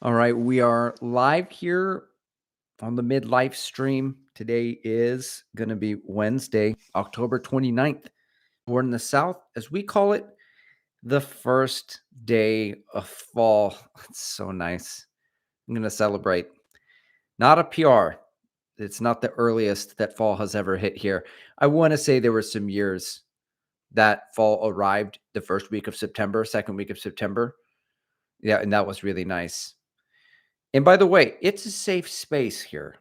All right, we are live here on the midlife stream. Today is going to be Wednesday, October 29th. We're in the South, as we call it, the first day of fall. It's so nice. I'm going to celebrate. Not a PR. It's not the earliest that fall has ever hit here. I want to say there were some years that fall arrived the first week of September, second week of September. Yeah, and that was really nice. And by the way, it's a safe space here.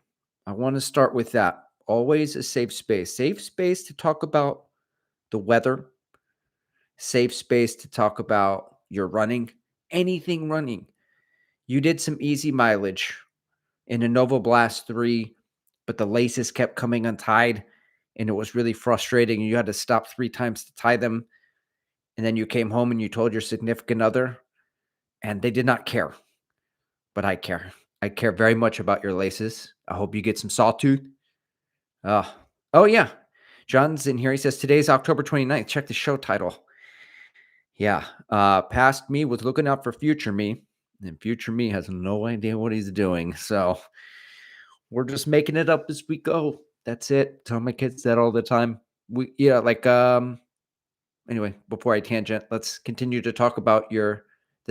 I want to start with that. Always a safe space. Safe space to talk about the weather, safe space to talk about your running, anything running. You did some easy mileage in a Nova Blast 3, but the laces kept coming untied and it was really frustrating. You had to stop 3 times to tie them. And then you came home and you told your significant other, and they did not care. But I care. I care very much about your laces. I hope you get some sawtooth. Oh, yeah. John's in here. He says, today's October 29th. Check the show title. Yeah. Past me was looking out for future me, and future me has no idea what he's doing. So we're just making it up as we go. That's it. Tell my kids that all the time. Anyway, before I tangent, let's continue to talk about the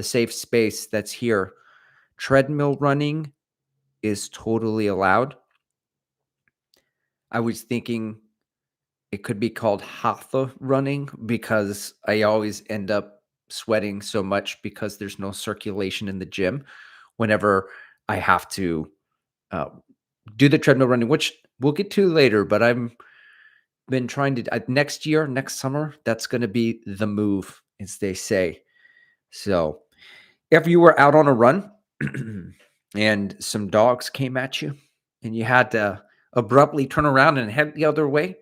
safe space that's here. Treadmill running is totally allowed. I was thinking it could be called hatha running because I always end up sweating so much because there's no circulation in the gym whenever I have to uh, do the treadmill running, which we'll get to later. But I've been trying to next summer, that's going to be the move, as they say. So if you were out on a run and some dogs came at you and you had to abruptly turn around and head the other way,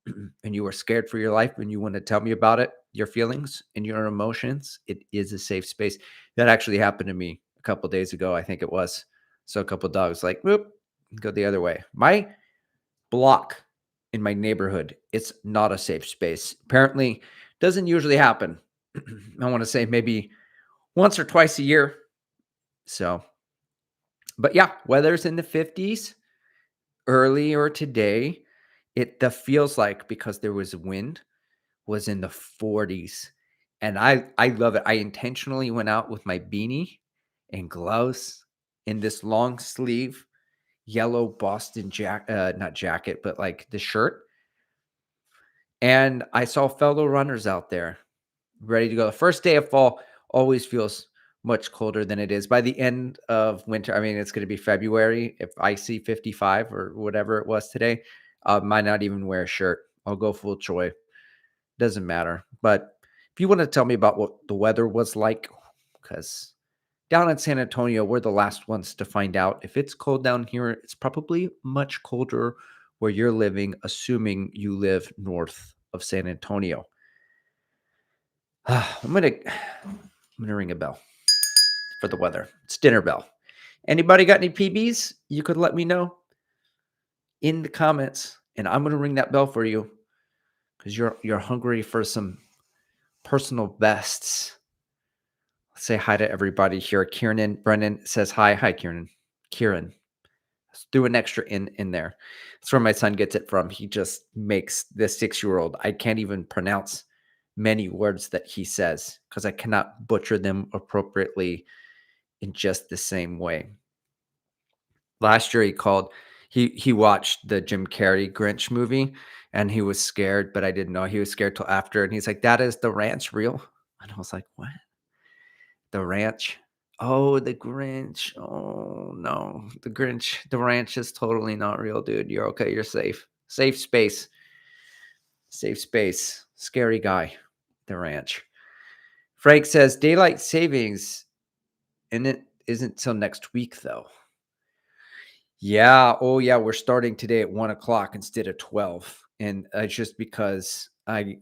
and you were scared for your life and you want to tell me about it, your feelings and your emotions, it is a safe space. That actually happened to me a couple days ago, I think it was. So a couple dogs like, whoop, go the other way. My block in my neighborhood, it's not a safe space. Apparently, doesn't usually happen. I want to say maybe once or twice a year. So, but yeah, weather's in the 50s earlier today. The feels like, because there was wind, was in the 40s. And I love it. I intentionally went out with my beanie and gloves in this long sleeve yellow Boston not jacket, but like the shirt. And I saw fellow runners out there ready to go. The first day of fall always feels much colder than it is by the end of winter. I mean, it's going to be February. If I see 55 or whatever it was today, I might not even wear a shirt. I'll go full Troy. Doesn't matter. But if you want to tell me about what the weather was like, because down in San Antonio, we're the last ones to find out. If it's cold down here, it's probably much colder where you're living, assuming you live north of San Antonio. I'm gonna ring a bell for the weather. It's dinner bell. Anybody got any PBs? You could let me know in the comments, and I'm gonna ring that bell for you because you're hungry for some personal bests. Say hi to everybody here. Kieran Brennan says hi. Hi, Kieran. Kieran. Let's do an extra in there. That's where my son gets it from. He just makes this 6-year-old. I can't even pronounce many words that he says because I cannot butcher them appropriately in just the same way. Last year he watched the Jim Carrey Grinch movie and he was scared, but I didn't know he was scared till after. And he's like, "That is the ranch real?" And I was like, "What? The ranch? Oh, the Grinch. Oh no, the Grinch. The ranch is totally not real, dude. You're okay. You're safe. Safe space. Safe space. Scary guy. The ranch." Frank says daylight savings, and it isn't till next week though. Yeah. Oh yeah. We're starting today at 1 o'clock instead of 12. And it's just because I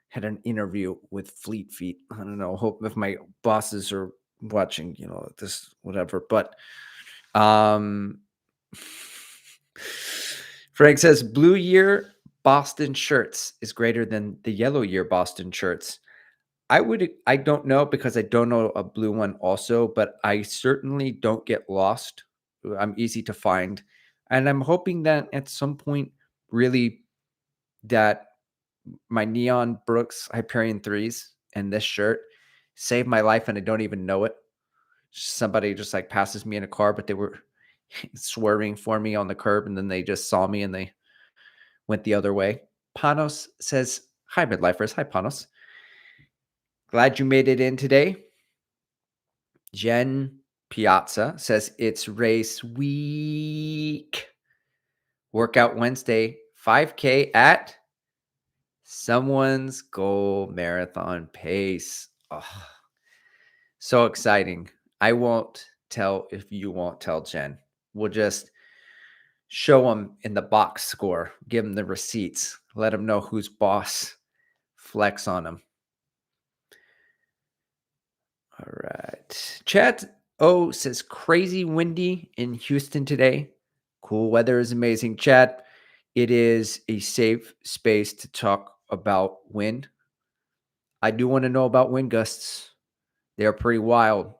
had an interview with Fleet Feet. I don't know. Hope if my bosses are watching, this, whatever. But um Frank says blue year Boston shirts is greater than the yellow year Boston shirts. I don't know because I don't know a blue one also, but I certainly don't get lost. I'm easy to find. And I'm hoping that at some point, really, that my neon Brooks Hyperion 3s and this shirt saved my life and I don't even know it. Somebody just like passes me in a car, but they were swerving for me on the curb and then they just saw me and they went the other way. Panos says, "Hi, midlifers." Hi, Panos. Glad you made it in today. Jen Piazza says, "It's race week. Workout Wednesday, 5K at someone's goal marathon pace." Oh, so exciting. I won't tell if you won't tell Jen. We'll just show them in the box score, give them the receipts, let them know who's boss, flex on them. All right. Chad O says, "Crazy windy in Houston today. Cool weather is amazing." Chad, it is a safe space to talk about wind. I do want to know about wind gusts. They're pretty wild.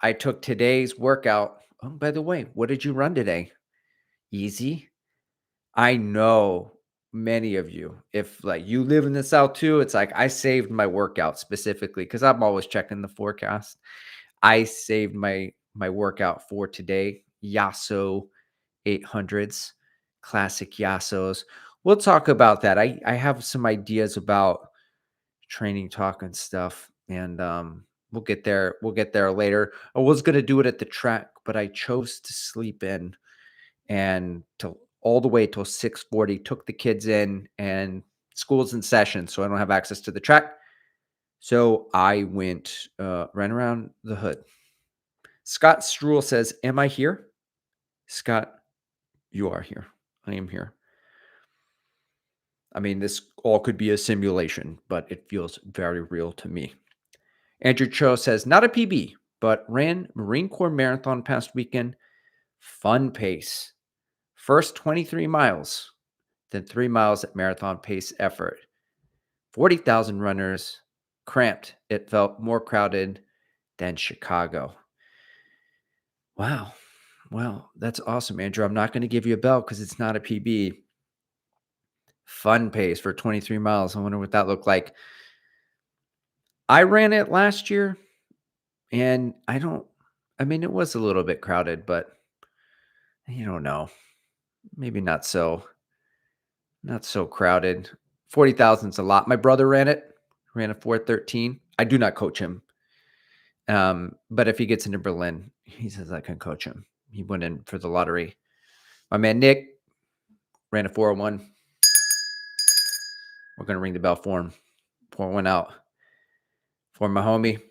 I took today's workout. Oh, by the way, what did you run today? Easy. I know many of you, if like you live in the South too, it's like I saved my workout specifically because I'm always checking the forecast. I saved my workout for today. Yasso 800s, classic Yassos. We'll talk about that. I have some ideas about training talk and stuff, and we'll get there. We'll get there later. I was gonna do it at the track, but I chose to sleep in and till all the way till 6:40. Took the kids in, and school's in session, so I don't have access to the track. So I went ran around the hood. Scott Struhl says, "Am I here?" Scott, you are here. I am here. I mean, this all could be a simulation, but it feels very real to me. Andrew Cho says, "Not a PB, but ran Marine Corps Marathon past weekend. Fun pace. First 23 miles, then 3 miles at marathon pace effort. 40,000 runners. Cramped. It felt more crowded than Chicago." Wow. Well, that's awesome, Andrew. I'm not going to give you a bell because it's not a PB. Fun pace for 23 miles. I wonder what that looked like. I ran it last year and I mean, it was a little bit crowded, but you don't know. Maybe not so crowded. 40,000 is a lot. My brother ran a 4:13. I do not coach him. But if he gets into Berlin, he says I can coach him. He went in for the lottery. My man Nick ran a 4:01. We're gonna ring the bell for him. Pour one out for my homie.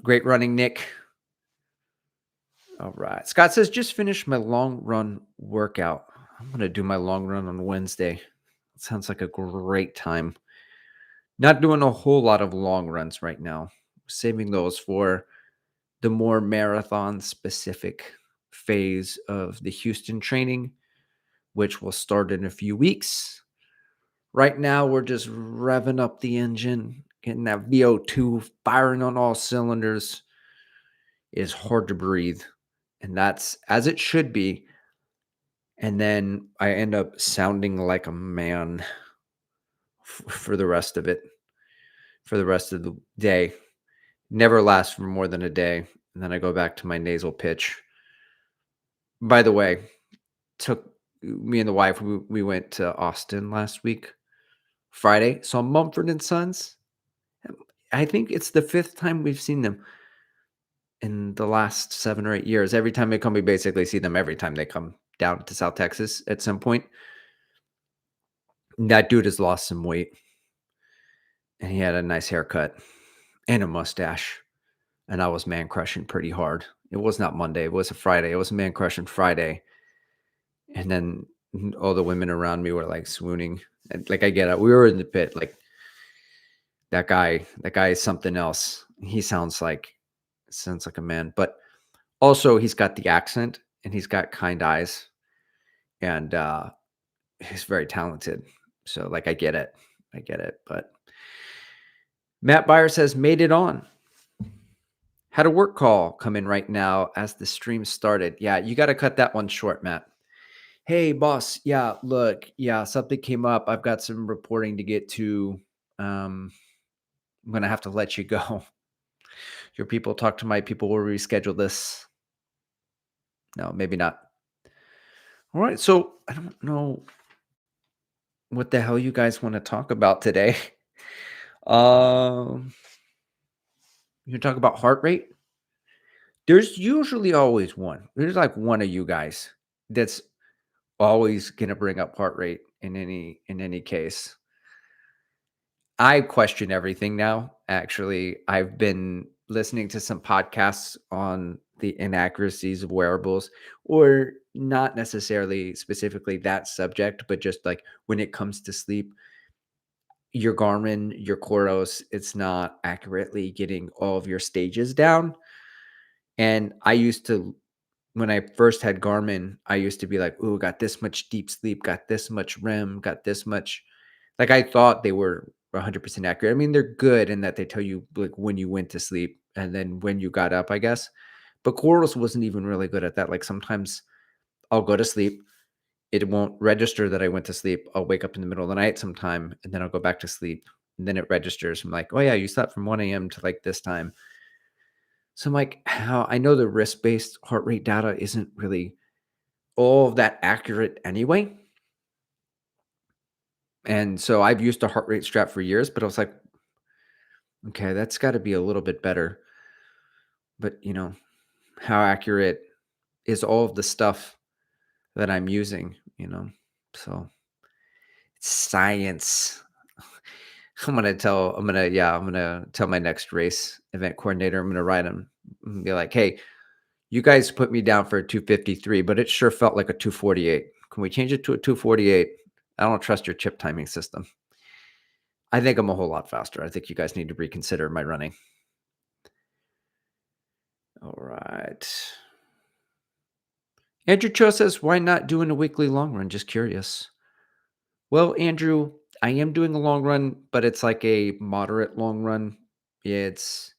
Great running, Nick. All right. Scott says, "Just finished my long run workout. I'm going to do my long run on Wednesday." It sounds like a great time. Not doing a whole lot of long runs right now. Saving those for the more marathon specific phase of the Houston training, which will start in a few weeks. Right now, we're just revving up the engine, getting that VO2 firing on all cylinders. It's hard to breathe. And that's as it should be. And then I end up sounding like a man for the rest of it, for the rest of the day. Never lasts for more than a day. And then I go back to my nasal pitch. By the way, took me and the wife, we went to Austin last week, Friday, saw Mumford and Sons. I think it's the fifth time we've seen them in the last 7 or 8 years. Every time they come, we basically see them every time they come down to South Texas at some point. That dude has lost some weight and he had a nice haircut and a mustache. And I was man crushing pretty hard. It was not Monday. It was a Friday. It was man crushing Friday. And then all the women around me were like swooning. And like I get it. We were in the pit. Like that guy is something else. He sounds like a man. But also he's got the accent and he's got kind eyes. And he's very talented. So like I get it. But Matt Byer says, made it on. Had a work call come in right now as the stream started. Yeah, you got to cut that one short, Matt. Hey, boss. Yeah, look, yeah, something came up. I've got some reporting to get to. I'm going to have to let you go. Your people talk to my people. We'll reschedule this. No, maybe not. All right. So I don't know what the hell you guys want to talk about today. Um, you can talk about heart rate. There's usually always one. There's like one of you guys that's always gonna bring up heart rate in any case. I question everything now. Actually, I've been listening to some podcasts on the inaccuracies of wearables, or not necessarily specifically that subject, but just like when it comes to sleep, your Garmin, your Coros, it's not accurately getting all of your stages down. And I used to, when I first had Garmin, I used to be like, "Ooh, got this much deep sleep, got this much REM, got this much." Like I thought they were 100% accurate. I mean, they're good in that they tell you like when you went to sleep and then when you got up, I guess. But Quarles wasn't even really good at that. Like sometimes I'll go to sleep, it won't register that I went to sleep. I'll wake up in the middle of the night sometime and then I'll go back to sleep. And then it registers. I'm like, "Oh yeah, you slept from 1 a.m. to like this time." So I'm like, how I know the risk-based heart rate data isn't really all of that accurate anyway. And so I've used a heart rate strap for years, but I was like, okay, that's got to be a little bit better. But, how accurate is all of the stuff that I'm using? So it's science. I'm gonna tell my next race event coordinator, I'm gonna write him and be like, hey, you guys put me down for a 253, but it sure felt like a 248. Can we change it to a 248? I don't trust your chip timing system. I think I'm a whole lot faster. I think you guys need to reconsider my running. All right. Andrew Cho says, why not doing a weekly long run? Just curious. Well, Andrew, I am doing a long run, but it's like a moderate long run. It's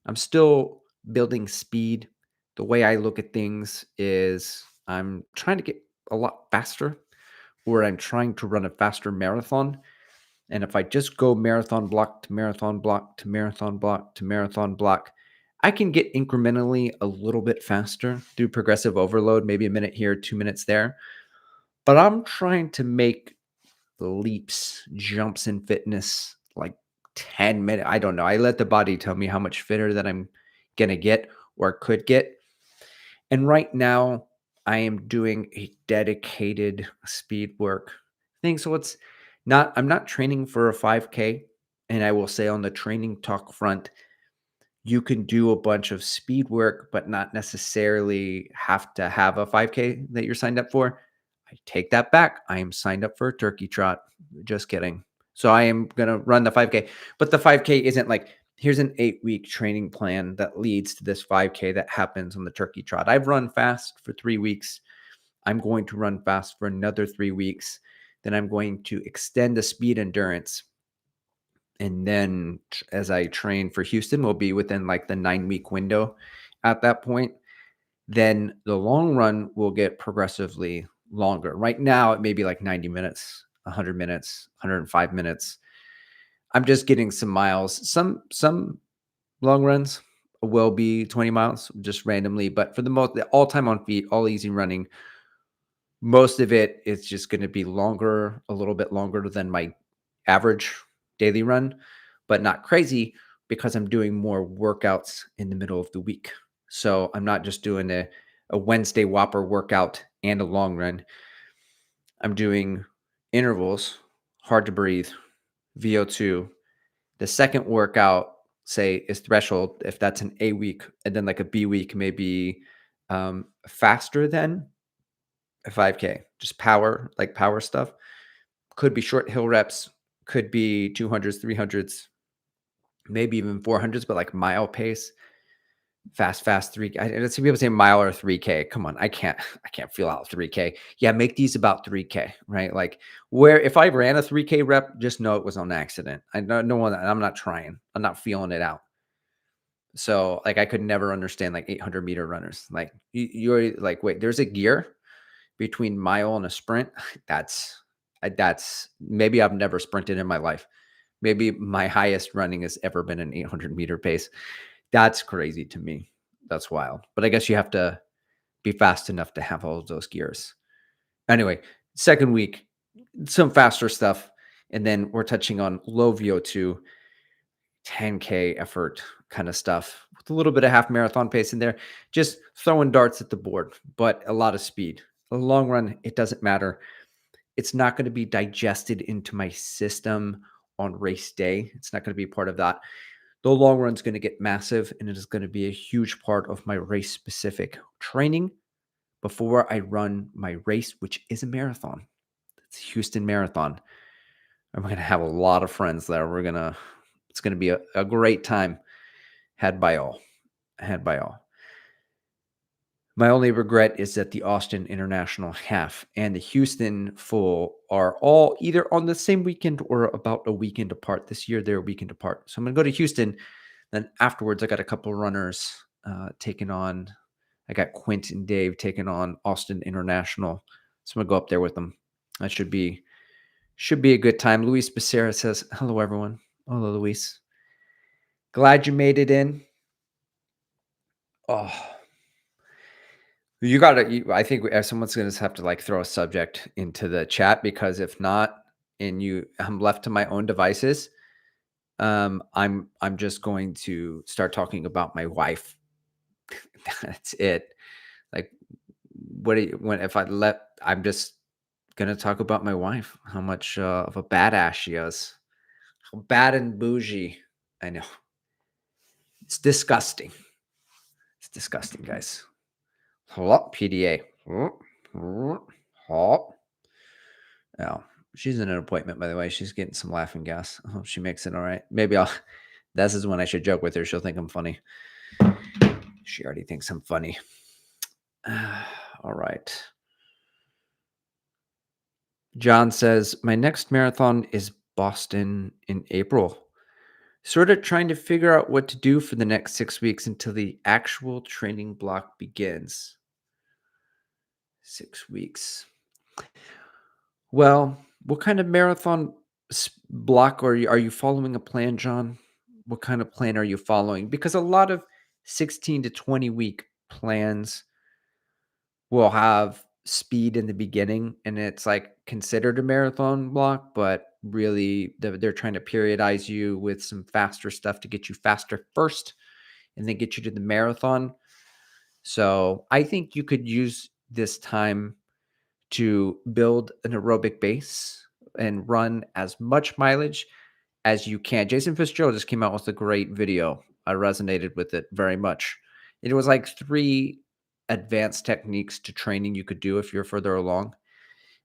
I'm still building speed. The way I look at things is I'm trying to get a lot faster, or I'm trying to run a faster marathon. And if I just go marathon block to marathon block to marathon block to marathon block, I can get incrementally a little bit faster through progressive overload, maybe a minute here, 2 minutes there. But I'm trying to make leaps, jumps in fitness, like 10 minutes. I don't know. I let the body tell me how much fitter that I'm going to get or could get. And right now, I am doing a dedicated speed work thing. So I'm not training for a 5K. And I will say on the training talk front, you can do a bunch of speed work, but not necessarily have to have a 5K that you're signed up for. I take that back. I am signed up for a turkey trot. Just kidding. So I am going to run the 5K, but the 5K isn't like, here's an 8-week training plan that leads to this 5K that happens on the turkey trot. I've run fast for 3 weeks. I'm going to run fast for another 3 weeks. Then I'm going to extend the speed endurance. And then as I train for Houston, we'll be within like the 9-week window at that point. Then the long run will get progressively longer. Right now, it may be like 90 minutes, 100 minutes, 105 minutes. I'm just getting some miles. Some long runs will be 20 miles just randomly, but for the most, all time on feet, all easy running, most of it is just going to be longer, a little bit longer than my average daily run, but not crazy because I'm doing more workouts in the middle of the week. So I'm not just doing a Wednesday Whopper workout and a long run. I'm doing intervals, hard to breathe, VO2. The second workout, say, is threshold, if that's an A week, and then like a B week, maybe faster than a 5K, just power, like power stuff. Could be short hill reps, could be 200s, 300s, maybe even 400s, but like mile pace. Fast 3K. Let's see people say mile or 3K. Come on, I can't feel out 3K. Yeah, make these about 3K, right? Like where if I ran a 3K rep, just know it was on accident. I don't know that I'm not trying. I'm not feeling it out. So like I could never understand like 800-meter runners. Like you're like, wait, there's a gear between mile and a sprint. That's maybe I've never sprinted in my life. Maybe my highest running has ever been an 800-meter pace. That's crazy to me. That's wild. But I guess you have to be fast enough to have all of those gears. Anyway, second week, some faster stuff. And then we're touching on low VO2, 10K effort kind of stuff with a little bit of half marathon pace in there, just throwing darts at the board, but a lot of speed. In the long run, it doesn't matter. It's not going to be digested into my system on race day. It's not going to be part of that. The long run is going to get massive, and it is going to be a huge part of my race specific training before I run my race, which is a marathon. It's Houston Marathon. I'm going to have a lot of friends there. It's going to be a great time had by all. Had by all. My only regret is that the Austin International half and the Houston full are all either on the same weekend or about a weekend apart. This year, they're a weekend apart. So I'm going to go to Houston. Then afterwards, I got a couple of runners taking on. I got Quint and Dave taking on Austin International. So I'm going to go up there with them. That should be a good time. Luis Becerra says, hello, everyone. Hello, Luis. Glad you made it in. Oh, you got to, I think someone's going to have to like throw a subject into the chat, because if not, and I'm left to my own devices, I'm just going to start talking about my wife. That's it. Like, I'm just going to talk about my wife, how much of a badass she is. How bad and bougie. I know. It's disgusting. It's disgusting, guys. Hop, PDA. Hop. Oh, she's in an appointment, by the way. She's getting some laughing gas. I hope she makes it all right. Maybe this is when I should joke with her. She'll think I'm funny. She already thinks I'm funny. All right. John says, my next marathon is Boston in April. Sort of trying to figure out what to do for the next 6 weeks until the actual training block begins. 6 weeks. Well, what kind of marathon block are you following a plan, John? What kind of plan are you following? Because a lot of 16 to 20 week plans will have speed in the beginning, and it's like considered a marathon block, but really they're trying to periodize you with some faster stuff to get you faster first and then get you to the marathon. So I think you could use this time to build an aerobic base and run as much mileage as you can. Jason Fitzgerald just came out with a great video. I resonated with it very much. It was like 3 advanced techniques to training you could do if you're further along.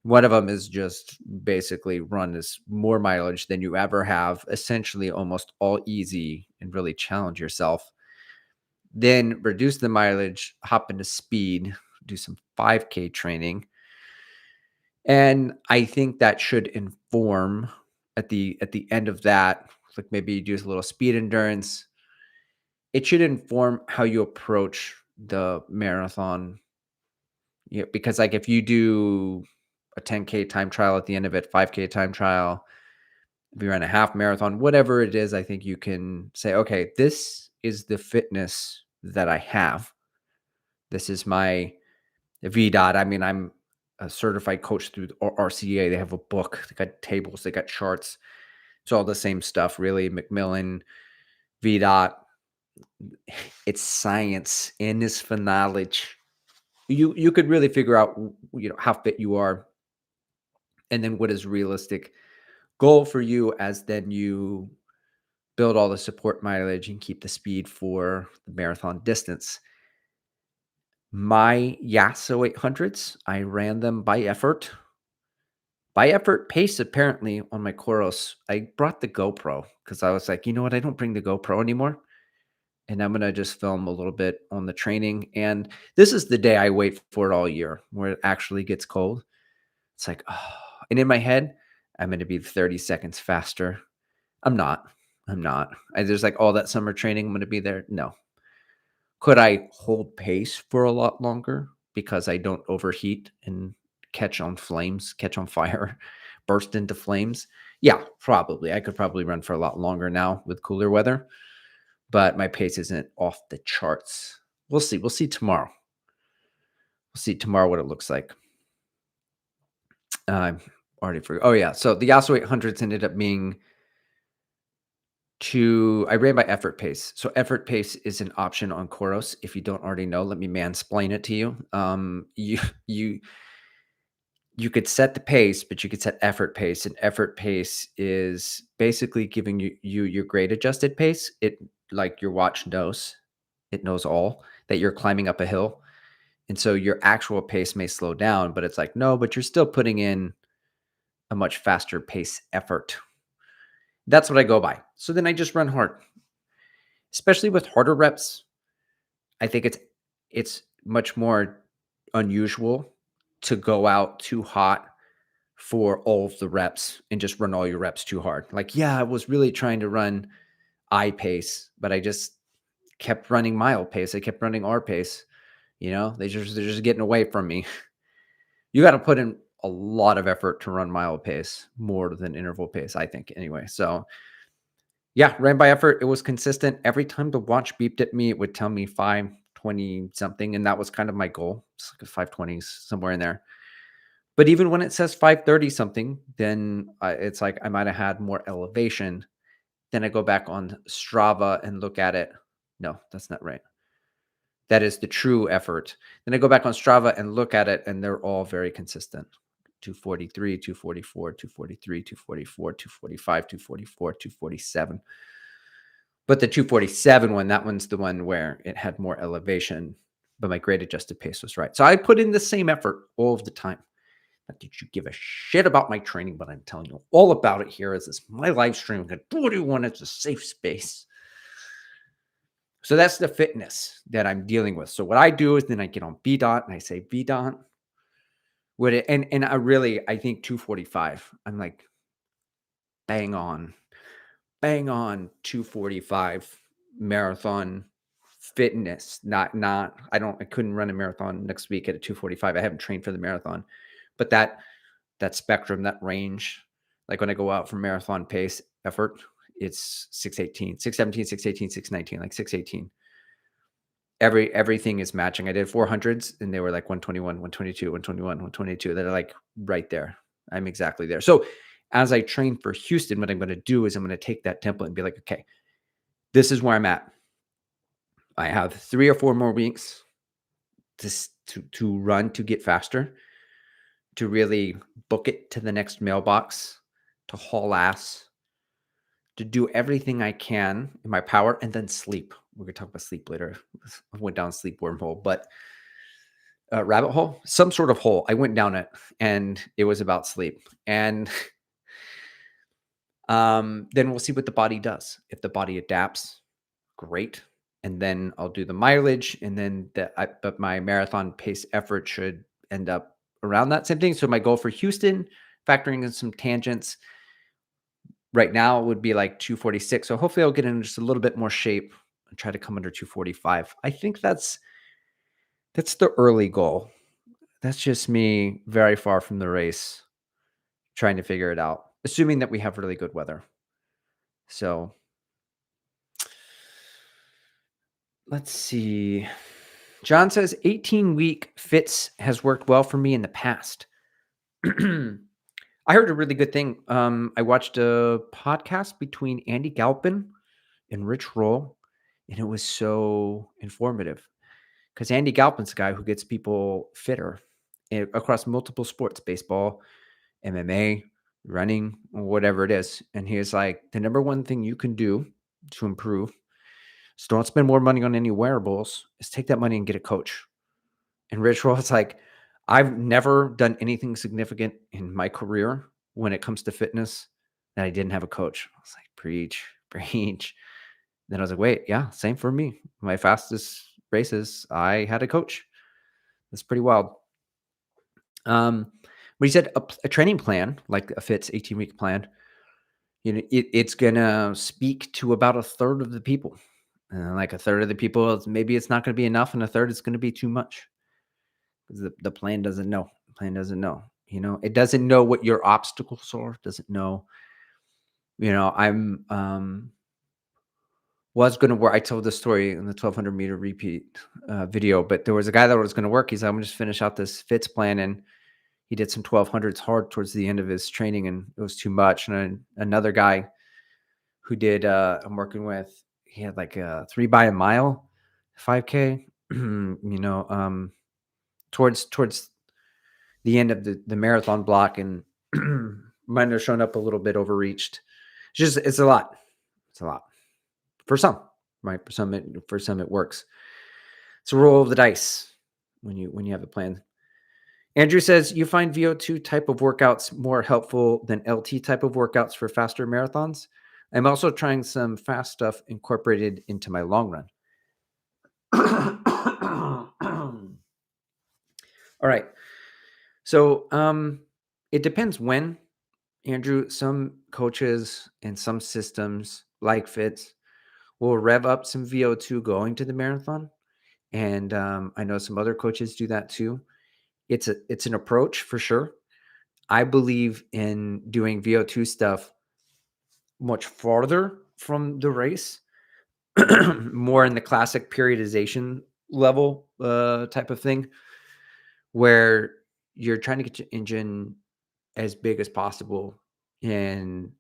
One of them is just basically run as more mileage than you ever have, essentially almost all easy, and really challenge yourself. Then reduce the mileage, hop into speed, do some 5K training. And I think that should inform at the end of that, like maybe you do a little speed endurance. It should inform how you approach the marathon. Yeah, because like if you do a 10K time trial at the end of it, 5K time trial, if you run a half marathon, whatever it is, I think you can say, okay, this is the fitness that I have. This is my VDOT. I mean, I'm a certified coach through the RCA. They have a book. They got tables. They got charts. It's all the same stuff, really. McMillan, VDOT. It's science and it's for knowledge. You could really figure out how fit you are, and then what is realistic goal for you as then you build all the support mileage and keep the speed for the marathon distance. My Yasso 800s, I ran them by effort. By effort pace, apparently, on my Coros. I brought the GoPro because I was like, you know what? I don't bring the GoPro anymore. and I'm gonna just film a little bit on the training. And this is the day I wait for it all year, where it actually gets cold. It's like, oh, and in my head, I'm gonna be 30 seconds faster. I'm not. I'm not. There's like all that summer training. I'm gonna be there. No. Could I hold pace for a lot longer because I don't overheat and catch on flames, catch on fire, burst into flames? Yeah, probably. I could probably run for a lot longer now with cooler weather, but my pace isn't off the charts. We'll see. We'll see tomorrow. We'll see tomorrow what it looks like. I'm already forgot. Oh yeah. So the Yasso 800s ended up being I ran by effort pace. So effort pace is an option on Koros. If you don't already know, let me mansplain it to you. You you could set the pace, but you could set effort pace, and effort pace is basically giving you your grade adjusted pace. It like your watch knows, it knows all that you're climbing up a hill. And so your actual pace may slow down, but it's like, no, but you're still putting in a much faster pace effort. That's what I go by. So then I just run hard, especially with harder reps. I think it's much more unusual to go out too hot for all of the reps and just run all your reps too hard. Like, yeah, I was really trying to run I pace, but I just kept running mile pace. I kept running R pace. They're just getting away from me. You got to put in a lot of effort to run mile pace more than interval pace, I think, anyway. So yeah, ran by effort. It was consistent. Every time the watch beeped at me, it would tell me 520 something. And that was kind of my goal. It's like a 520s somewhere in there. But even when it says 530 something, then it's like I might have had more elevation. Then I go back on Strava and look at it. No, that's not right. That is the true effort. Then I go back on Strava and look at it, and they're all very consistent. 243, 244, 243, 244, 245, 244, 247. But the 247 one, that one's the one where it had more elevation, but my grade adjusted pace was right. So I put in the same effort all of the time. Not that you give a shit about my training, but I'm telling you all about it here. As this my live stream. Do what you want. It's a safe space. So that's the fitness that I'm dealing with. So what I do is then I get on VDOT and I say, VDOT, would it, and I think 245. I'm like, bang on 245 marathon fitness. Not I couldn't run a marathon next week at a 245. I haven't trained for the marathon. But that spectrum, that range, like when I go out for marathon pace effort, it's 618, 617, 618, 619, like 618. Everything is matching. I did 400s and they were like 121, 122, 121, 122. They're like right there. I'm exactly there. So as I train for Houston, what I'm going to do is I'm going to take that template and be like, okay, this is where I'm at. I have 3 or 4 more weeks to run to get faster, to really book it to the next mailbox, to haul ass, to do everything I can in my power, and then sleep. We're going to talk about sleep later. I went down sleep wormhole, but rabbit hole, some sort of hole. I went down it, and it was about sleep. And then we'll see what the body does. If the body adapts, great. And then I'll do the mileage, and then but my marathon pace effort should end up around that same thing. So my goal for Houston, factoring in some tangents, right now would be like 246. So hopefully I'll get in just a little bit more shape and try to come under 245. I think that's the early goal. That's just me very far from the race, trying to figure it out, assuming that we have really good weather. So let's see. John says 18-week fits has worked well for me in the past. I heard a really good thing. I watched a podcast between Andy Galpin and Rich Roll, and it was so informative because Andy Galpin's a guy who gets people fitter across multiple sports, baseball, MMA, running, whatever it is. And he was like, the number one thing you can do to improve, so don't spend more money on any wearables, is take that money and get a coach. And Rich Roll is like, I've never done anything significant in my career when it comes to fitness that I didn't have a coach. I was like, preach, preach. Then I was like, wait, yeah, same for me. My fastest races, I had a coach. That's pretty wild. But he said a training plan, like a FITS 18-week plan, it's gonna speak to about a third of the people. And like a third of the people, maybe it's not gonna be enough, and a third is gonna be too much because the plan doesn't know. The plan doesn't know. It doesn't know what your obstacles are. Doesn't know. I'm was gonna work. I told this story in the 1,200-meter repeat video, but there was a guy that was gonna work. He's like, I'm gonna just finish out this FITS plan, and he did some 1,200s hard towards the end of his training, and it was too much. And then another guy who did I'm working with, he had like a 3 by a mile 5K, towards the end of the marathon block, and might have shown up a little bit overreached. It's a lot. It's a lot for some, right? For some it works. It's a roll of the dice when you have a plan. Andrew says, you find VO2 type of workouts more helpful than LT type of workouts for faster marathons? I'm also trying some fast stuff incorporated into my long run. All right. So it depends when, Andrew. Some coaches and some systems like Fits will rev up some VO2 going to the marathon. And I know some other coaches do that too. It's an approach for sure. I believe in doing VO2 stuff much farther from the race, more in the classic periodization level type of thing, where you're trying to get your engine as big as possible. And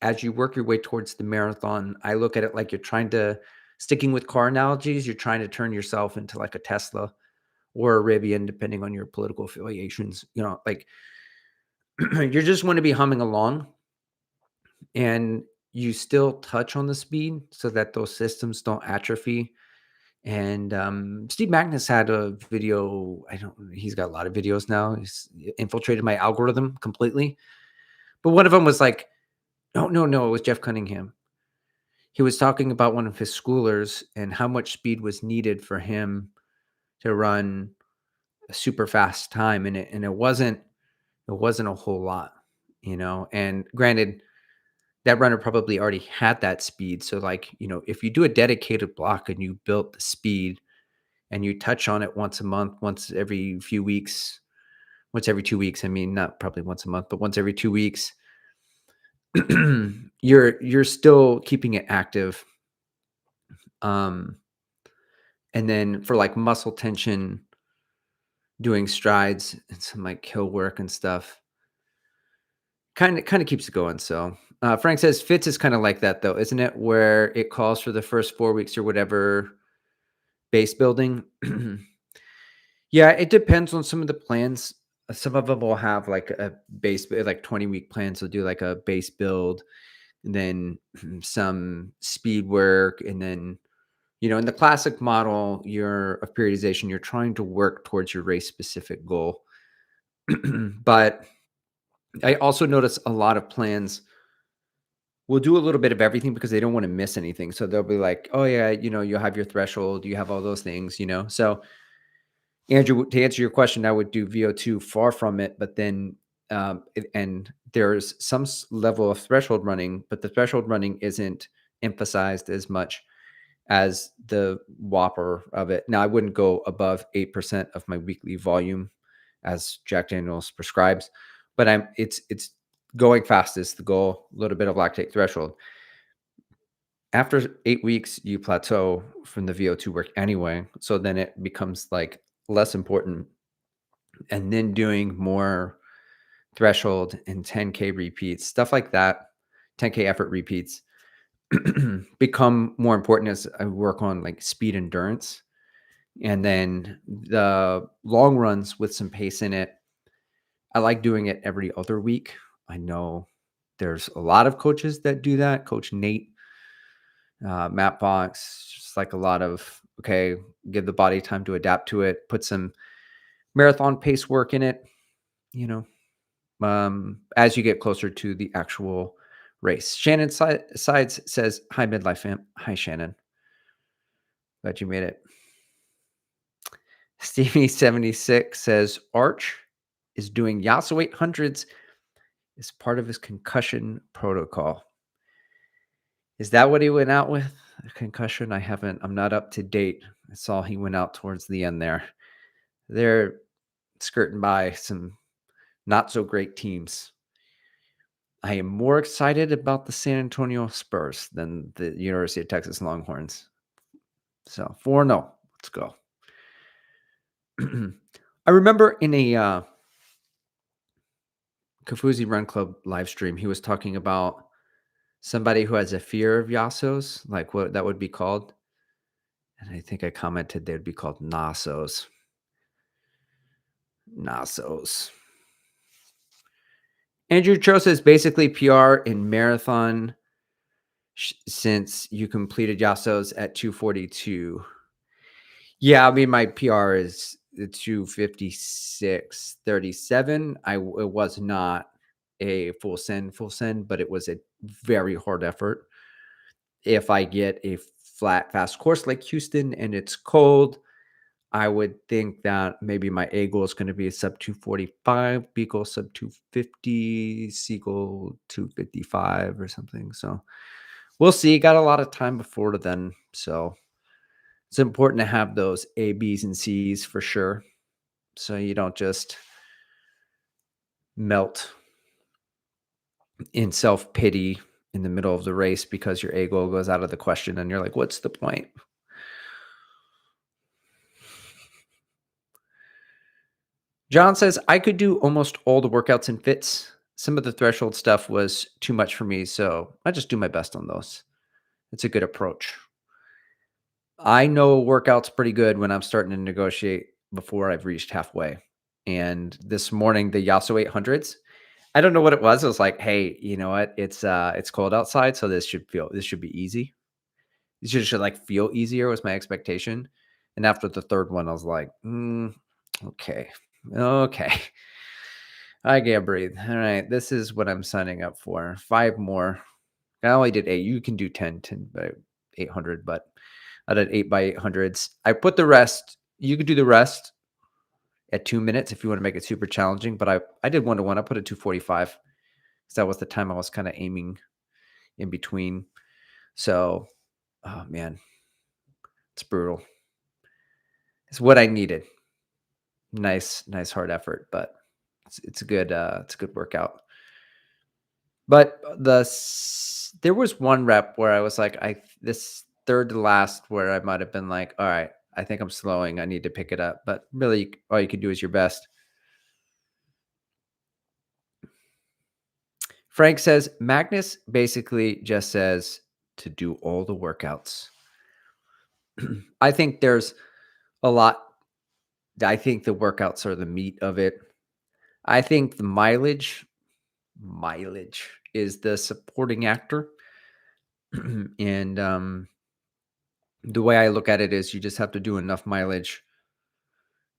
as you work your way towards the marathon, I look at it like sticking with car analogies, you're trying to turn yourself into like a Tesla or a Rivian, depending on your political affiliations. Like you just want to be humming along, and you still touch on the speed so that those systems don't atrophy. And Steve Magnus had a video. He's got a lot of videos now. He's infiltrated my algorithm completely. But one of them was like, no, it was Jeff Cunningham. He was talking about one of his schoolers and how much speed was needed for him to run a super fast time. And it wasn't a whole lot, and granted, that runner probably already had that speed. So like, if you do a dedicated block and you built the speed and you touch on it once a month, once every few weeks, once every 2 weeks, I mean, not probably once a month, but once every 2 weeks, you're still keeping it active. Um, and then for like muscle tension, doing strides and some like hill work and stuff, kind of keeps it going. So Frank says Fitz is kind of like that though, isn't it? Where it calls for the first 4 weeks or whatever base building. Yeah, it depends on some of the plans. Some of them will have like a base, like 20-week plans. They'll do like a base build, and then some speed work, and then in the classic model, of periodization, you're trying to work towards your race specific goal. But I also notice a lot of plans will do a little bit of everything because they don't want to miss anything. So they'll be like, oh yeah, you'll have your threshold, you have all those things. So Andrew, to answer your question, I would do VO2 far from it, but then and there's some level of threshold running, but the threshold running isn't emphasized as much as the whopper of it. Now, I wouldn't go above 8% of my weekly volume as Jack Daniels prescribes, but it's going fast is the goal, a little bit of lactate threshold. After 8 weeks, you plateau from the VO2 work anyway. So then it becomes like less important. And then doing more threshold and 10K repeats, stuff like that, 10K effort repeats become more important as I work on like speed endurance. And then the long runs with some pace in it, I like doing it every other week. I know there's a lot of coaches that do that. Coach Nate, Matt Fox, just like a lot of, okay, give the body time to adapt to it, put some marathon pace work in it, as you get closer to the actual race. Shannon Sides says, "Hi, midlife fam." Hi, Shannon. Glad you made it. Stevie76 says, "Arch is doing Yasso 800s as part of his concussion protocol." Is that what he went out with? A concussion? I'm not up to date. I saw he went out towards the end there. They're skirting by some not so great teams. I am more excited about the San Antonio Spurs than the University of Texas Longhorns. So 4-0. Let's go. I remember in a Kafuzi Run Club live stream, he was talking about somebody who has a fear of Yassos, like what that would be called. And I think I commented they'd be called Nassos. Nassos. Andrew Cho says basically PR in marathon since you completed Yassos at 2:42. Yeah, I mean my PR is 2:56:37. It was not a full send, but it was a very hard effort. If I get a flat, fast course like Houston and it's cold, I would think that maybe my A goal is going to be a sub 245, B goal sub 250, C goal 255 or something. So we'll see. Got a lot of time before then. So it's important to have those A, Bs, and Cs for sure. So you don't just melt in self pity in the middle of the race because your A goal goes out of the question and you're like, what's the point? John says, I could do almost all the workouts in fits. Some of the threshold stuff was too much for me, so I just do my best on those. It's a good approach. I know workouts pretty good when I'm starting to negotiate before I've reached halfway. And this morning, the Yasso 800s, I don't know what it was. It was like, hey, you know what? It's cold outside, so this should be easy. This should like feel easier was my expectation. And after the third one, I was like, okay. Okay. I can't breathe. All right. This is what I'm signing up for. 5 more. I only did 8. You can do 10 by 800, but I did 8 by 800s. I put the rest. You could do the rest at 2 minutes if you want to make it super challenging, but I did 1-to-1. I put it 2:45 because that was the time I was kind of aiming in between. So, oh man, it's brutal. It's what I needed. Nice hard effort, but it's a good workout. But there was one rep where I was like, this third to last where I might have been like, all right, I think I'm slowing. I need to pick it up. But really, all you can do is your best. Frank says Magnus basically just says to do all the workouts. I think there's a lot. I think the workouts are the meat of it. I think the mileage is the supporting actor. And the way I look at it is you just have to do enough mileage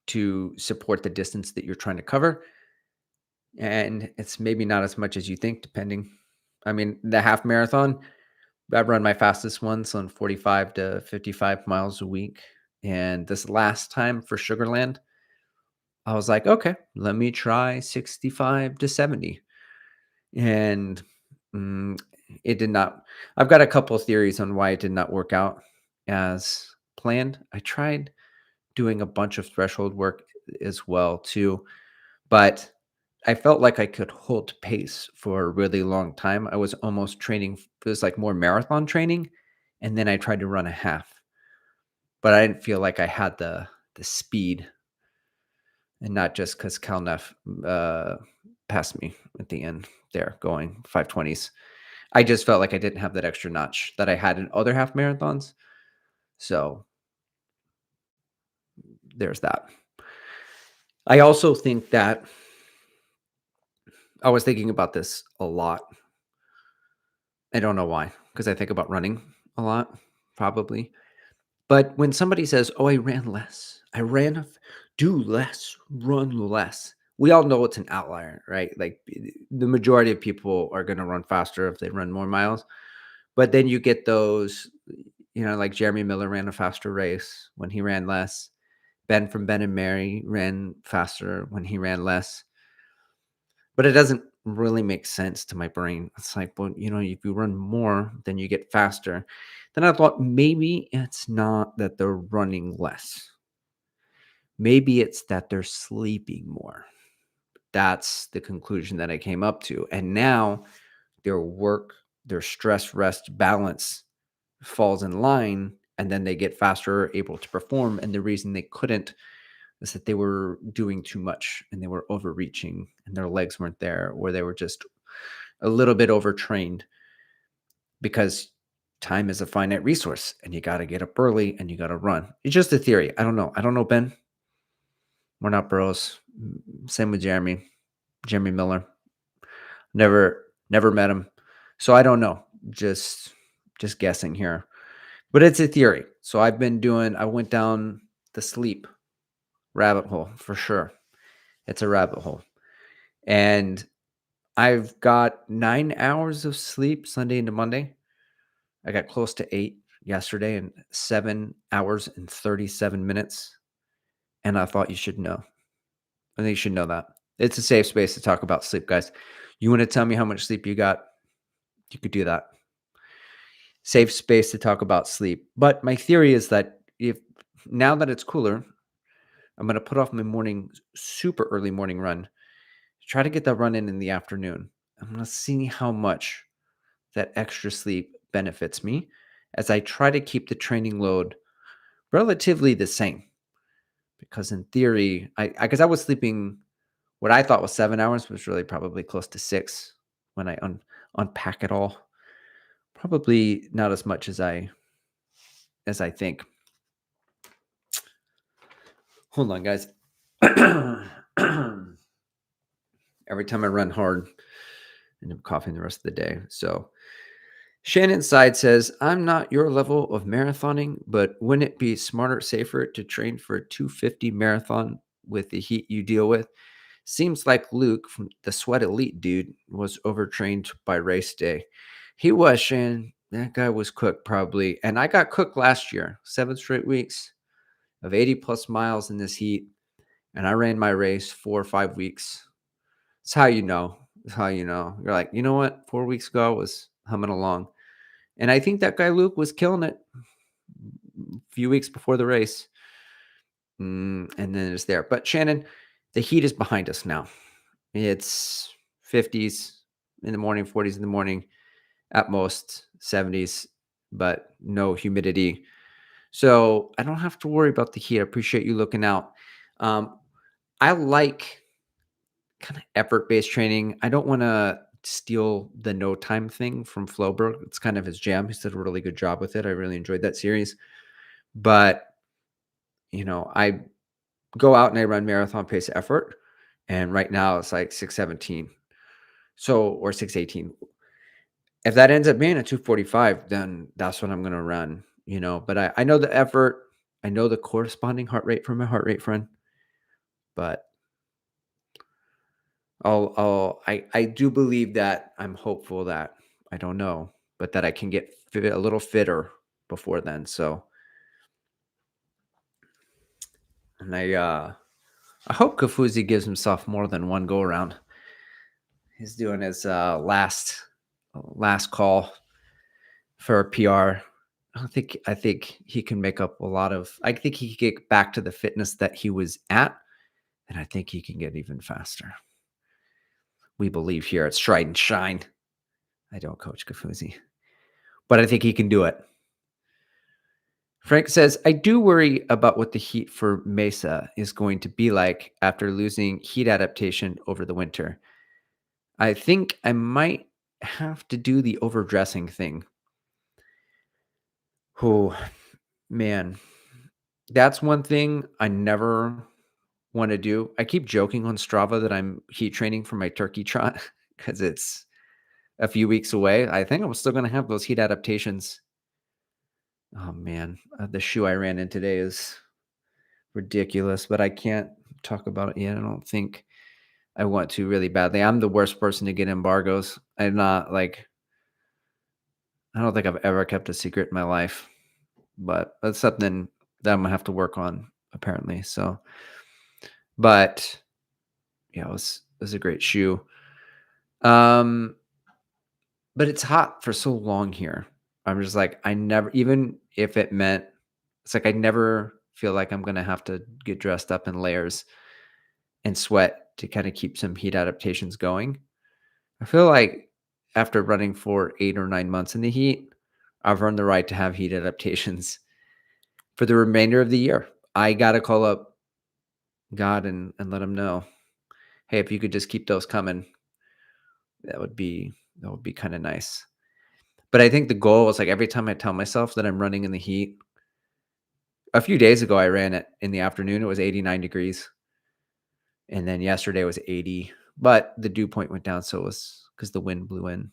to support the distance that you're trying to cover. And it's maybe not as much as you think, depending. I mean, the half marathon, I run my fastest ones on 45 to 55 miles a week. And this last time for Sugarland, I was like, okay, let me try 65 to 70. And it did not. I've got a couple of theories on why it did not work out as planned. I tried doing a bunch of threshold work as well too, but I felt like I could hold pace for a really long time. I was almost training, it was like more marathon training, and then I tried to run a half, but I didn't feel like I had the speed, and not just because Calnef passed me at the end there going 520s. I just felt like I didn't have that extra notch that I had in other half marathons. So there's that. I also think that I was thinking about this a lot. I don't know why, because I think about running a lot, probably. But when somebody says, "Oh, I ran less. Do less, run less." we all know it's an outlier, right? Like the majority of people are going to run faster if they run more miles. But then you get those, like Jeremy Miller ran a faster race when he ran less. Ben from Ben and Mary ran faster when he ran less. But it doesn't really make sense to my brain. It's like, well, if you run more, then you get faster. Then I thought maybe it's not that they're running less. Maybe it's that they're sleeping more. That's the conclusion that I came up to. And now their work, their stress, rest, balance falls in line, and then they get faster, able to perform. And the reason they couldn't is that they were doing too much and they were overreaching and their legs weren't there, or they were just a little bit overtrained, because time is a finite resource and you got to get up early and you got to run. It's just a theory. I don't know. I don't know, Ben. We're not bros. Same with Jeremy Miller. Never met him. So I don't know. Just guessing here. But it's a theory. So I went down the sleep rabbit hole for sure. It's a rabbit hole. And I've got 9 hours of sleep Sunday into Monday. I got close to 8 yesterday and 7 hours and 37 minutes. And I thought you should know. I think you should know that. It's a safe space to talk about sleep, guys. You want to tell me how much sleep you got? You could do that. Safe space to talk about sleep. But my theory is that now that it's cooler, I'm going to put off my super early morning run. Try to get that run in the afternoon. I'm going to see how much that extra sleep benefits me as I try to keep the training load relatively the same. Because in theory, because I was sleeping what I thought was 7 hours, was really probably close to 6 when I unpack it all. Probably not as much as I think. Hold on, guys. Every time I run hard, and I'm coughing the rest of the day. So Shannon Side says, I'm not your level of marathoning, but wouldn't it be smarter, safer to train for a 250 marathon with the heat you deal with? Seems like Luke from the Sweat Elite dude was overtrained by race day. He was, Shannon. That guy was cooked probably. And I got cooked last year, 7 straight weeks of 80 plus miles in this heat. And I ran my race 4 or 5 weeks. It's how you know. It's how you know. You're like, you know what? 4 weeks ago I was humming along. And I think that guy Luke was killing it a few weeks before the race. And then it's there. But Shannon, the heat is behind us now. It's 50s in the morning, 40s in the morning, at most 70s, but no humidity. So I don't have to worry about the heat. I appreciate you looking out. I like kind of effort-based training. I don't want to steal the no time thing from Floberg. It's kind of his jam. He's did a really good job with it. I really enjoyed that series. But, I go out and I run marathon pace effort. And right now it's like 6:17. Or 6:18. If that ends up being a 2:45, then that's what I'm going to run, but I know the effort. I know the corresponding heart rate from my heart rate friend, but I do believe that I'm hopeful that I don't know, but that I can get a little fitter before then. So, and I hope Kafuzi gives himself more than one go around. He's doing his last call for a PR. I think he can make up a lot of. I think he can get back to the fitness that he was at, and I think he can get even faster. We believe here at Stride and Shine. I don't coach Kafuzi, but I think he can do it. Frank says, I do worry about what the heat for Mesa is going to be like after losing heat adaptation over the winter. I think I might have to do the overdressing thing. Oh, man. That's one thing I never want to do. I keep joking on Strava that I'm heat training for my turkey trot because it's a few weeks away. I think I'm still going to have those heat adaptations. Oh, man. The shoe I ran in today is ridiculous, but I can't talk about it yet, I don't think. I want to really badly. I'm the worst person to get embargoes. I'm not like I don't think I've ever kept a secret in my life, but that's something that I'm gonna have to work on apparently. So, but yeah, it was a great shoe. Um, but it's hot for so long here. I'm just like I never, even if it meant, it's like I never feel like I'm gonna have to get dressed up in layers and sweat to kind of keep some heat adaptations going. I feel like after running for 8 or 9 months in the heat, I've earned the right to have heat adaptations for the remainder of the year. I gotta call up God and let him know, hey, if you could just keep those coming, that would be that would be kind of nice. But I think the goal is like every time I tell myself that I'm running in the heat. A few days ago, I ran it in the afternoon. It was 89 degrees, and then yesterday was 80. But the dew point went down, so it was because the wind blew in.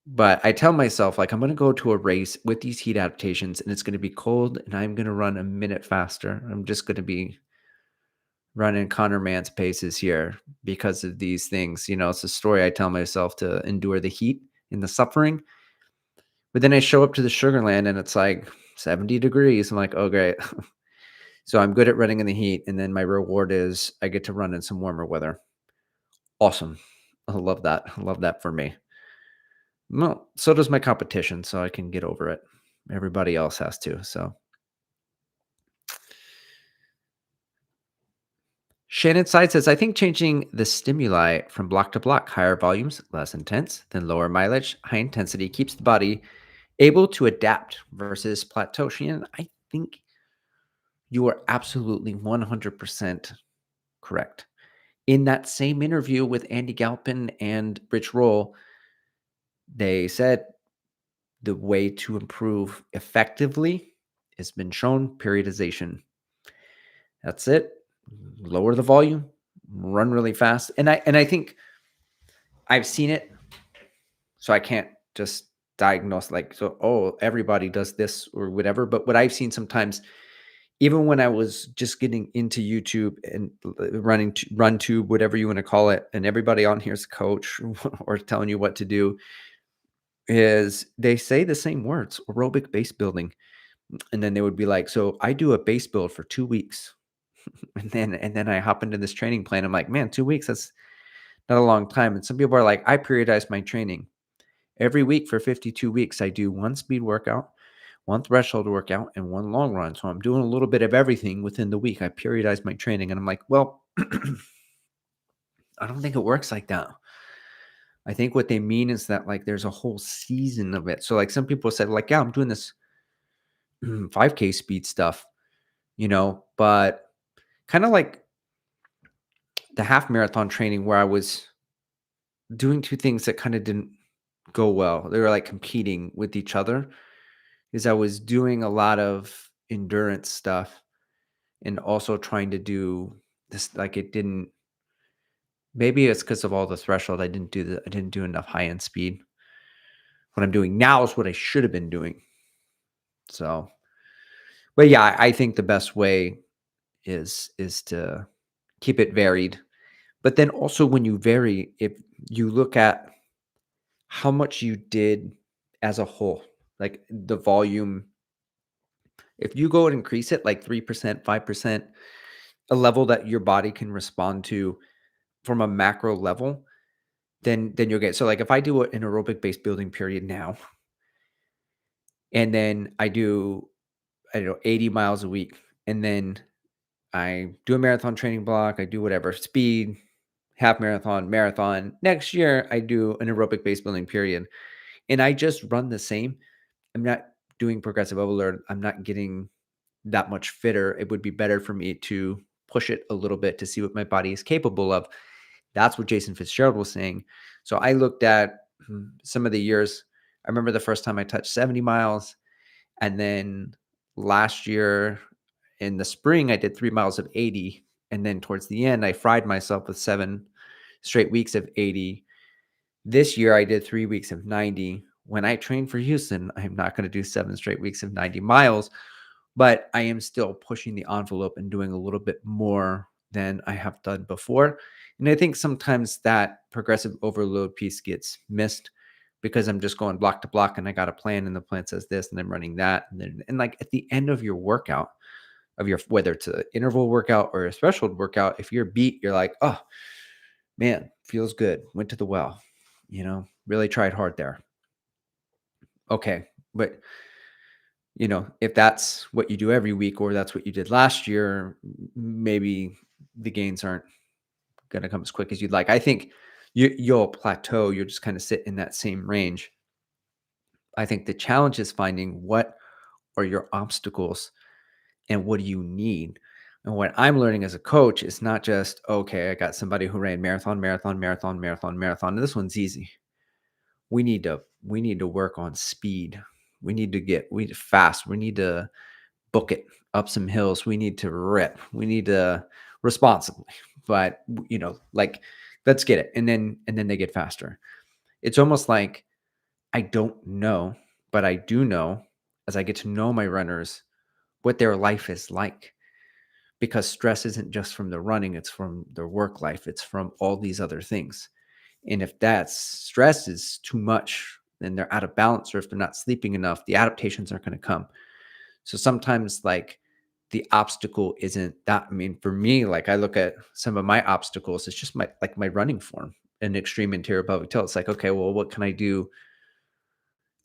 But I tell myself, like, I'm gonna go to a race with these heat adaptations, and it's gonna be cold, and I'm gonna run a minute faster. I'm just gonna be running Conor Mann's paces here because of these things. It's a story I tell myself to endure the heat and the suffering. But then I show up to the Sugar Land and it's like 70 degrees. I'm like, oh great. So I'm good at running in the heat, and then my reward is I get to run in some warmer weather. Awesome. I love that. I love that for me. Well, so does my competition, so I can get over it. Everybody else has to. So Shannon Side says, I think changing the stimuli from block to block, higher volumes, less intense, then lower mileage, high intensity, keeps the body able to adapt versus plateau. Shannon, I think you are absolutely 100% correct. In that same interview with Andy Galpin and Rich Roll, they said the way to improve effectively has been shown periodization. That's it. Lower the volume, run really fast. And I think I've seen it, so I can't just diagnose like so everybody does this or whatever, but what I've seen sometimes even when I was just getting into YouTube and running run tube, whatever you want to call it, and everybody on here is a coach or telling you what to do, is they say the same words, aerobic base building. And then they would be like, so I do a base build for 2 weeks. And then I hop into this training plan. I'm like, man, 2 weeks, that's not a long time. And some people are like, I periodize my training. Every week for 52 weeks, I do one speed workout, one threshold workout, and one long run. So I'm doing a little bit of everything within the week. I periodize my training. And I'm like, well, I don't think it works like that. I think what they mean is that like there's a whole season of it. So like some people said, like, yeah, I'm doing this 5K speed stuff, but kind of like the half marathon training where I was doing two things that kind of didn't go well. They were like competing with each other. Is I was doing a lot of endurance stuff and also trying to do this like it didn't maybe it's because of all the threshold. I didn't do enough high end speed. What I'm doing now is what I should have been doing. So, but yeah, I think the best way is to keep it varied. But then also when you vary, if you look at how much you did as a whole, like the volume, if you go and increase it like 3%, 5%, a level that your body can respond to from a macro level, then you'll get. So like if I do an aerobic based building period now, and then I don't know 80 miles a week, and then I do a marathon training block, I do whatever speed, half marathon, marathon. Next year, I do an aerobic base building period, and I just run the same. I'm not doing progressive overload. I'm not getting that much fitter. It would be better for me to push it a little bit to see what my body is capable of. That's what Jason Fitzgerald was saying. So I looked at some of the years. I remember the first time I touched 70 miles. And then last year in the spring, I did 3 miles of 80. And then towards the end, I fried myself with 7 straight weeks of 80. This year, I did 3 weeks of 90. When I train for Houston, I'm not going to do 7 straight weeks of 90 miles, but I am still pushing the envelope and doing a little bit more than I have done before. And I think sometimes that progressive overload piece gets missed because I'm just going block to block and I got a plan and the plan says this and I'm running that. And like at the end of your workout, of your, whether it's an interval workout or a special workout, if you're beat, you're like, oh man, feels good. Went to the well, really tried hard there. Okay. But if that's what you do every week or that's what you did last year, maybe the gains aren't going to come as quick as you'd like. I think you'll plateau. You'll just kind of sit in that same range. I think the challenge is finding what are your obstacles and what do you need. And what I'm learning as a coach is not just, okay, I got somebody who ran marathon, marathon, marathon, marathon, marathon. And this one's easy. We need to work on speed. We need to fast. We need to book it up some hills. We need to rip. We need to responsibly, but like let's get it. And then they get faster. It's almost like I don't know, but I do know as I get to know my runners what their life is like, because stress isn't just from the running, it's from their work life, it's from all these other things. And if that stress is too much, then they're out of balance, or if they're not sleeping enough, the adaptations aren't going to come. So sometimes like the obstacle isn't that. I mean, for me, like I look at some of my obstacles, it's just my running form and extreme anterior pelvic tilt. It's like, okay, well, what can I do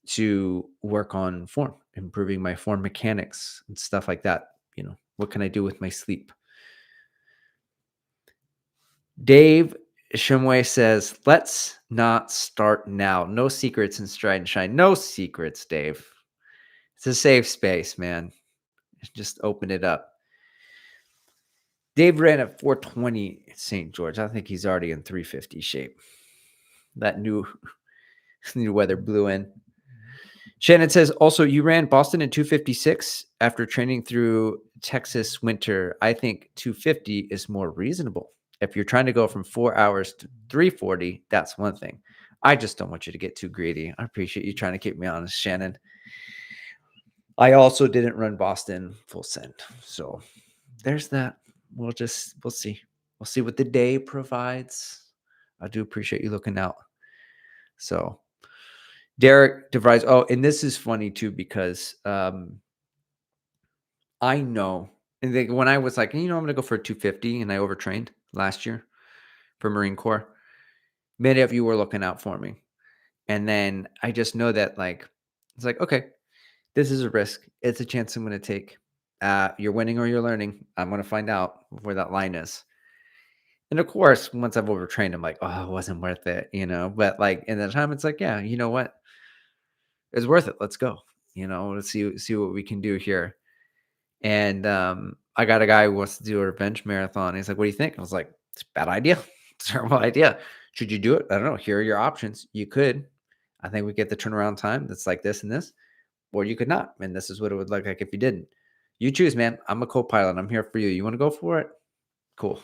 to work on form, improving my form mechanics and stuff like that? What can I do with my sleep? Dave Shumway says, let's not start now. No secrets in Stride and Shine. No secrets, Dave. It's a safe space, man. Just open it up. Dave ran at 420 at St. George. I think he's already in 350 shape. That new weather blew in. Shannon says, also, you ran Boston in 256 after training through Texas winter. I think 250 is more reasonable. If you're trying to go from 4 hours to 340, that's one thing. I just don't want you to get too greedy. I appreciate you trying to keep me honest, Shannon. I also didn't run Boston full send. So there's that. We'll see. We'll see what the day provides. I do appreciate you looking out. So Derek DeVries. Oh, and this is funny too, because I know, and when I was like, I'm going to go for a 250 and I overtrained last year for Marine Corps, many of you were looking out for me. And then I just know that it's like, okay, this is a risk. It's a chance I'm going to take. You're winning or you're learning. I'm going to find out where that line is. And of course, once I've overtrained, I'm like, oh, it wasn't worth it, but in the time, it's like, yeah, you know what? It's worth it. Let's go. Let's see what we can do here. And I got a guy who wants to do a revenge marathon. He's like, what do you think? I was like, it's a bad idea. Terrible idea. Should you do it? I don't know. Here are your options. You could. I think we get the turnaround time that's like this and this, or you could not. And this is what it would look like if you didn't. You choose, man. I'm a co-pilot. I'm here for you. You want to go for it? Cool.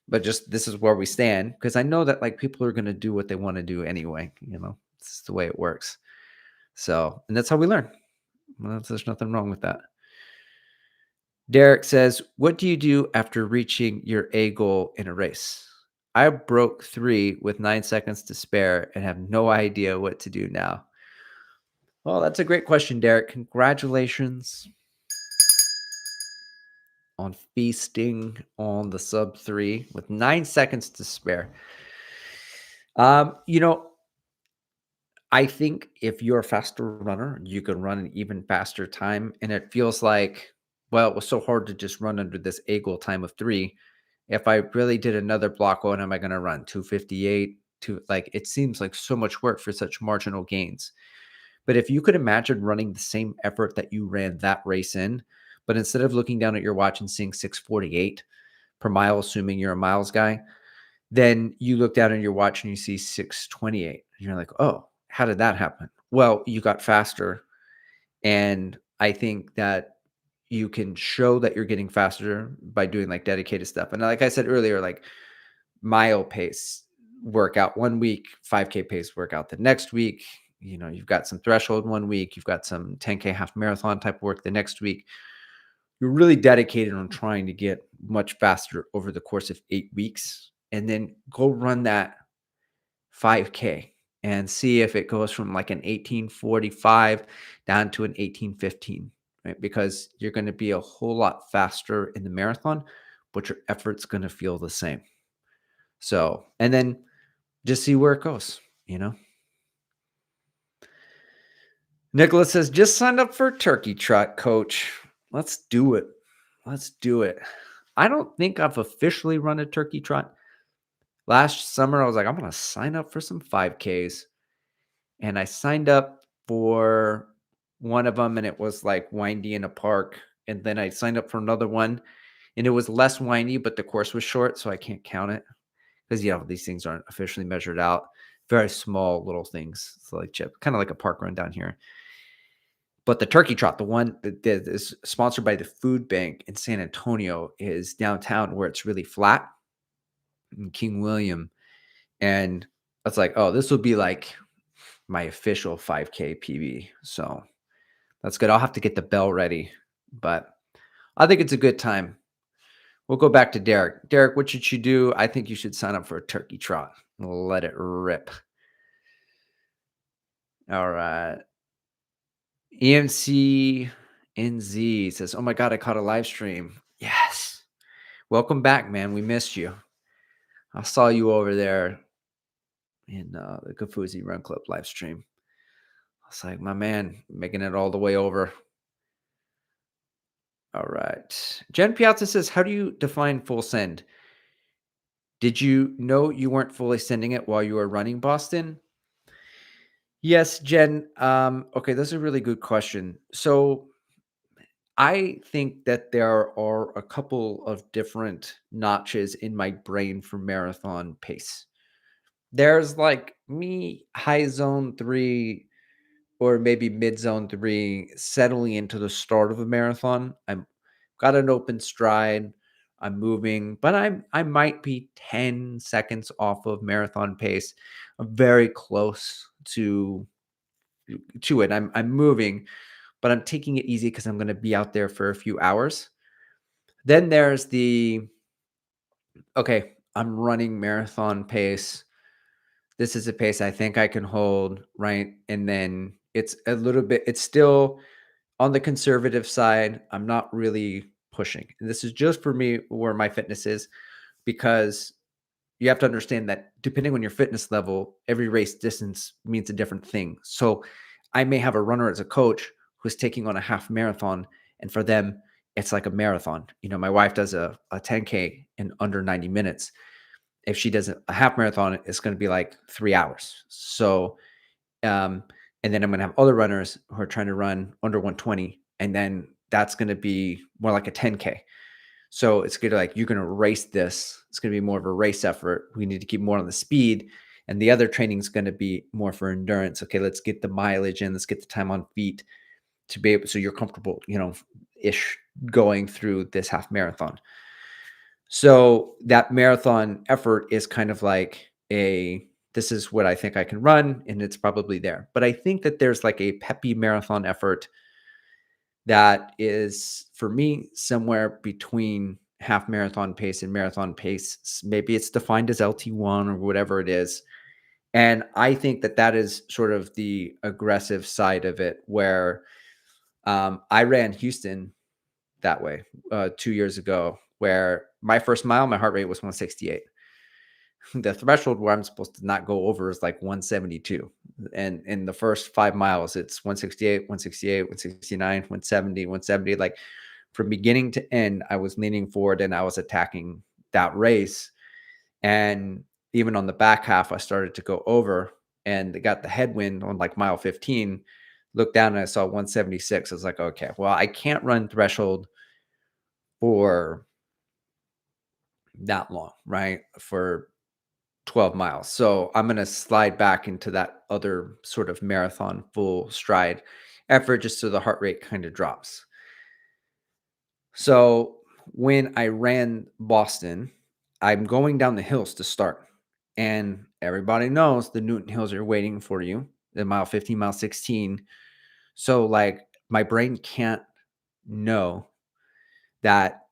But just this is where we stand, because I know that people are going to do what they want to do anyway. This is the way it works. So, and that's how we learn. Well, there's nothing wrong with that. Derek says, what do you do after reaching your A goal in a race? I broke 3 with 9 seconds to spare and have no idea what to do now. Well, that's a great question, Derek. Congratulations on feasting on the sub 3 with 9 seconds to spare. I think if you're a faster runner, you can run an even faster time. And it feels like, well, it was so hard to just run under this A goal time of 3. If I really did another block, what am I going to run? 258? It seems like so much work for such marginal gains. But if you could imagine running the same effort that you ran that race in, but instead of looking down at your watch and seeing 648 per mile, assuming you're a miles guy, then you look down at your watch and you see 628. And you're like, oh, how did that happen? Well, you got faster. And I think that you can show that you're getting faster by doing dedicated stuff. And like I said earlier, mile pace workout one week, 5K pace workout the next week. You've got some threshold one week, you've got some 10K half marathon type work the next week. you're really dedicated on trying to get much faster over the course of 8 weeks, and then go run that 5K and see if it goes from like an 18:45 down to an 18:15, right? Because you're going to be a whole lot faster in the marathon, but your effort's going to feel the same. So, and then just see where it goes, you know? Nicholas says, just signed up for a turkey trot, coach. Let's do it. Let's do it. I don't think I've officially run a turkey trot. Last summer, I was like, I'm going to sign up for some 5Ks. And I signed up for one of them, and it was like windy in a park. And then I signed up for another one, and it was less windy, but the course was short. So I can't count it because, these things aren't officially measured out. Very small little things. So like chip, kind of like a park run down here. But the turkey trot, the one that is sponsored by the food bank in San Antonio, is downtown where it's really flat in King William. And it's like, oh, this will be like my official 5K PB. So that's good. I'll have to get the bell ready, but I think it's a good time. We'll go back to Derek. Derek, what should you do? I think you should sign up for a turkey trot. Let it rip. All right. EMC NZ says, oh my God, I caught a live stream. Yes. Welcome back, man. We missed you. I saw you over there in the Kafuzi Run Club live stream. I was like, my man, making it all the way over. All right. Jen Piazza says, how do you define full send? Did you know you weren't fully sending it while you were running Boston? Yes, Jen. Okay, that's a really good question. So I think that there are a couple of different notches in my brain for marathon pace. There's like me high zone three or maybe mid zone three settling into the start of a marathon. I'm got an open stride. I'm moving, but I might be 10 seconds off of marathon pace. I'm very close to it. I'm moving, but I'm taking it easy because I'm going to be out there for a few hours. Then there's the okay, I'm running marathon pace. This is a pace I think I can hold, right? And then it's a little bit, it's still on the conservative side. I'm not really pushing. And this is just for me where my fitness is because you have to understand that depending on your fitness level, every race distance means a different thing. So I may have a runner as a coach who's taking on a half marathon, and for them, it's like a marathon. My wife does a 10K in under 90 minutes. If she does a half marathon, it's going to be like 3 hours. So, um, and then I'm going to have other runners who are trying to run under 120, and then that's going to be more like a 10K. So it's good. Like you're going to race this. It's going to be more of a race effort. We need to keep more on the speed. And the other training is going to be more for endurance. Okay, let's get the mileage in. Let's get the time on feet to be able, so you're comfortable, ish going through this half marathon. So that marathon effort is kind of like this is what I think I can run, and it's probably there. But I think that there's like a peppy marathon effort that is for me somewhere between half marathon pace and marathon pace. Maybe it's defined as LT1 or whatever it is. And I think that that is sort of the aggressive side of it where I ran Houston that way 2 years ago, where my first mile, my heart rate was 168. The threshold where I'm supposed to not go over is like 172. And in the first 5 miles, it's 168, 168, 169, 170, 170. Like from beginning to end, I was leaning forward and I was attacking that race. And even on the back half, I started to go over and got the headwind on like mile 15. Looked down and I saw 176. I was like, okay, well, I can't run threshold for that long, right? For 12 miles. So I'm going to slide back into that other sort of marathon full stride effort just so the heart rate kind of drops. So when I ran Boston, I'm going down the hills to start. And everybody knows the Newton Hills are waiting for you, the mile 15, mile 16. So like my brain can't know that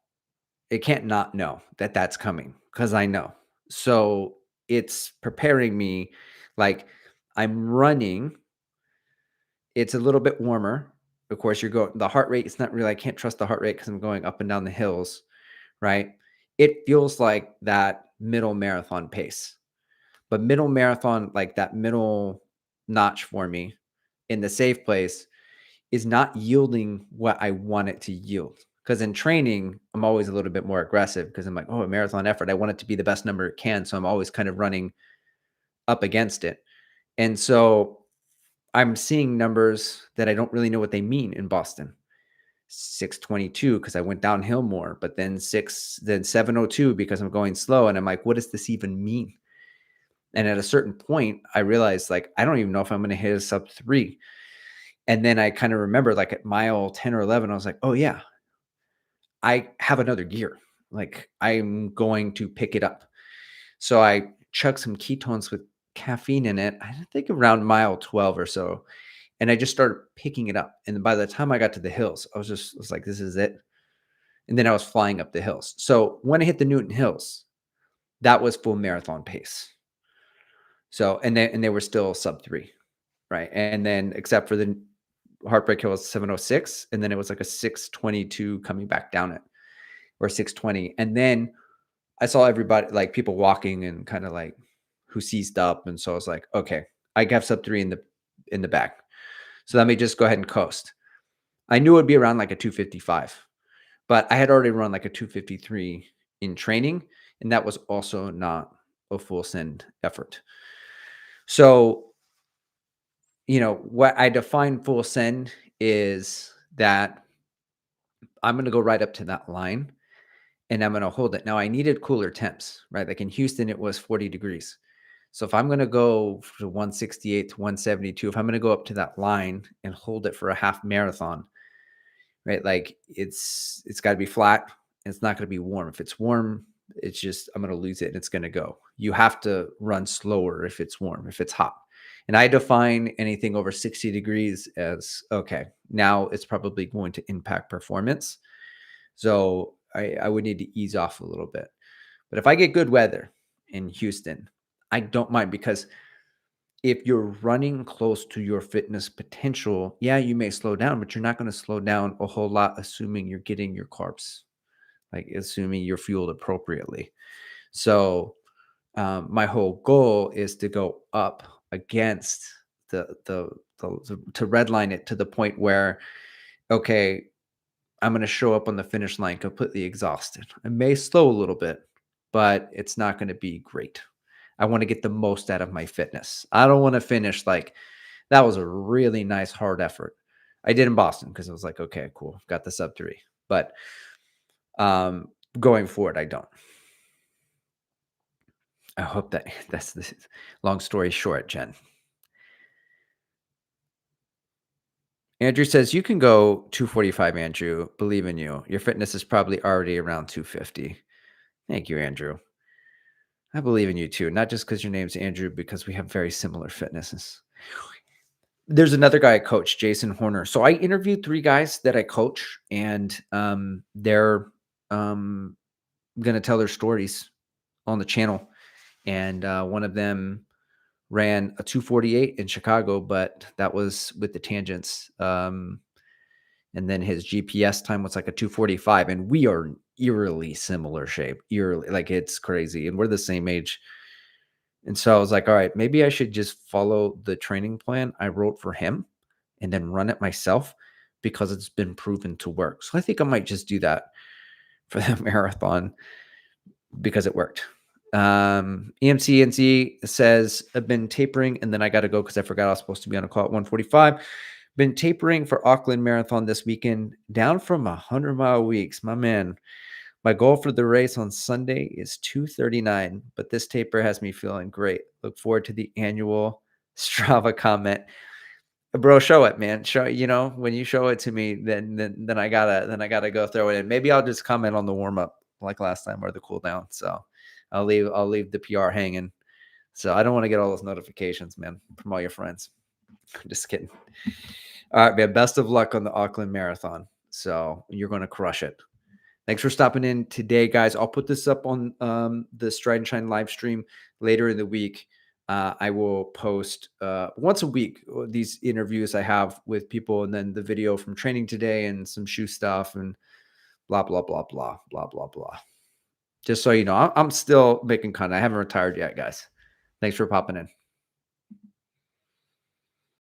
it can't not know that that's coming because I know. So it's preparing me like I'm running. It's a little bit warmer. Of course, you're going, the heart rate, it's not really, I can't trust the heart rate because I'm going up and down the hills, right? It feels like that middle marathon pace, but middle marathon, like that middle notch for me in the safe place is not yielding what I want it to yield. Because in training, I'm always a little bit more aggressive because I'm like, oh, a marathon effort. I want it to be the best number it can. So I'm always kind of running up against it. And so I'm seeing numbers that I don't really know what they mean in Boston. 622 because I went downhill more, but then 702 because I'm going slow. And I'm like, what does this even mean? And at a certain point, I realized like, I don't even know if I'm going to hit a sub 3. And then I kind of remember like at mile 10 or 11, I was like, oh yeah, I have another gear. Like I'm going to pick it up. So I chugged some ketones with caffeine in it. I think around mile 12 or so. And I just started picking it up. And by the time I got to the hills, I was like, this is it. And then I was flying up the hills. So when I hit the Newton Hills, that was full marathon pace. So and they were still sub 3, right? And then except for the Heartbreak Hill was 706, and then it was like a 622 coming back down it, or 620. And then I saw everybody, like people walking and kind of like who seized up. And so I was like, okay, I have sub 3 in the back. So let me just go ahead and coast. I knew it'd be around like a 255, but I had already run like a 253 in training, and that was also not a full send effort. So, what I define full send is that I'm going to go right up to that line and I'm going to hold it. Now, I needed cooler temps, right? Like in Houston, it was 40 degrees. So if I'm going to go to 168 to 172, if I'm going to go up to that line and hold it for a half marathon, right? Like it's got to be flat. And it's not going to be warm. If it's warm, it's just I'm going to lose it and it's going to go. You have to run slower if it's warm, if it's hot. And I define anything over 60 degrees as okay. Now it's probably going to impact performance. So I would need to ease off a little bit. But if I get good weather in Houston, I don't mind because if you're running close to your fitness potential, yeah, you may slow down, but you're not going to slow down a whole lot, assuming you're getting your carbs, like assuming you're fueled appropriately. So my whole goal is to go up against to redline it to the point where, okay, I'm going to show up on the finish line completely exhausted. I may slow a little bit, but it's not going to be great. I want to get the most out of my fitness. I don't want to finish like that was a really nice hard effort. I did in Boston because I was like, okay, cool, got the sub 3. But um, going forward, I don't. I hope that's the long story short, Jen. Andrew says you can go 245, Andrew. Believe in you. Your fitness is probably already around 250. Thank you, Andrew. I believe in you too, not just because your name's Andrew, because we have very similar fitnesses. There's another guy I coach, Jason Horner. So I interviewed 3 guys that I coach, and they're going to tell their stories on the channel. And one of them ran a 248 in Chicago, but that was with the tangents. And then his GPS time was like a 245, and we are eerily similar shape. Eerily, like it's crazy, and we're the same age. And so I was like, all right, maybe I should just follow the training plan I wrote for him and then run it myself because it's been proven to work. So I think I might just do that for the marathon because it worked. EMCNC says, I've been tapering and then I got to go because I forgot I was supposed to be on a call at 1:45. Been tapering for Auckland Marathon this weekend, down from 100-mile weeks. My man, my goal for the race on Sunday is 2:39, but this taper has me feeling great. Look forward to the annual Strava comment. Bro, show it, man. Show, when you show it to me, then I gotta go throw it in. Maybe I'll just comment on the warm up like last time or the cool down. So I'll leave the PR hanging. So I don't want to get all those notifications, man, from all your friends. I'm just kidding. All right, man. Best of luck on the Auckland Marathon. So you're going to crush it. Thanks for stopping in today, guys. I'll put this up on the Stride and Shine live stream later in the week. I will post once a week these interviews I have with people, and then the video from training today, and some shoe stuff, and blah blah blah blah blah blah blah. Just so you know, I'm still making content. I haven't retired yet, guys. Thanks for popping in.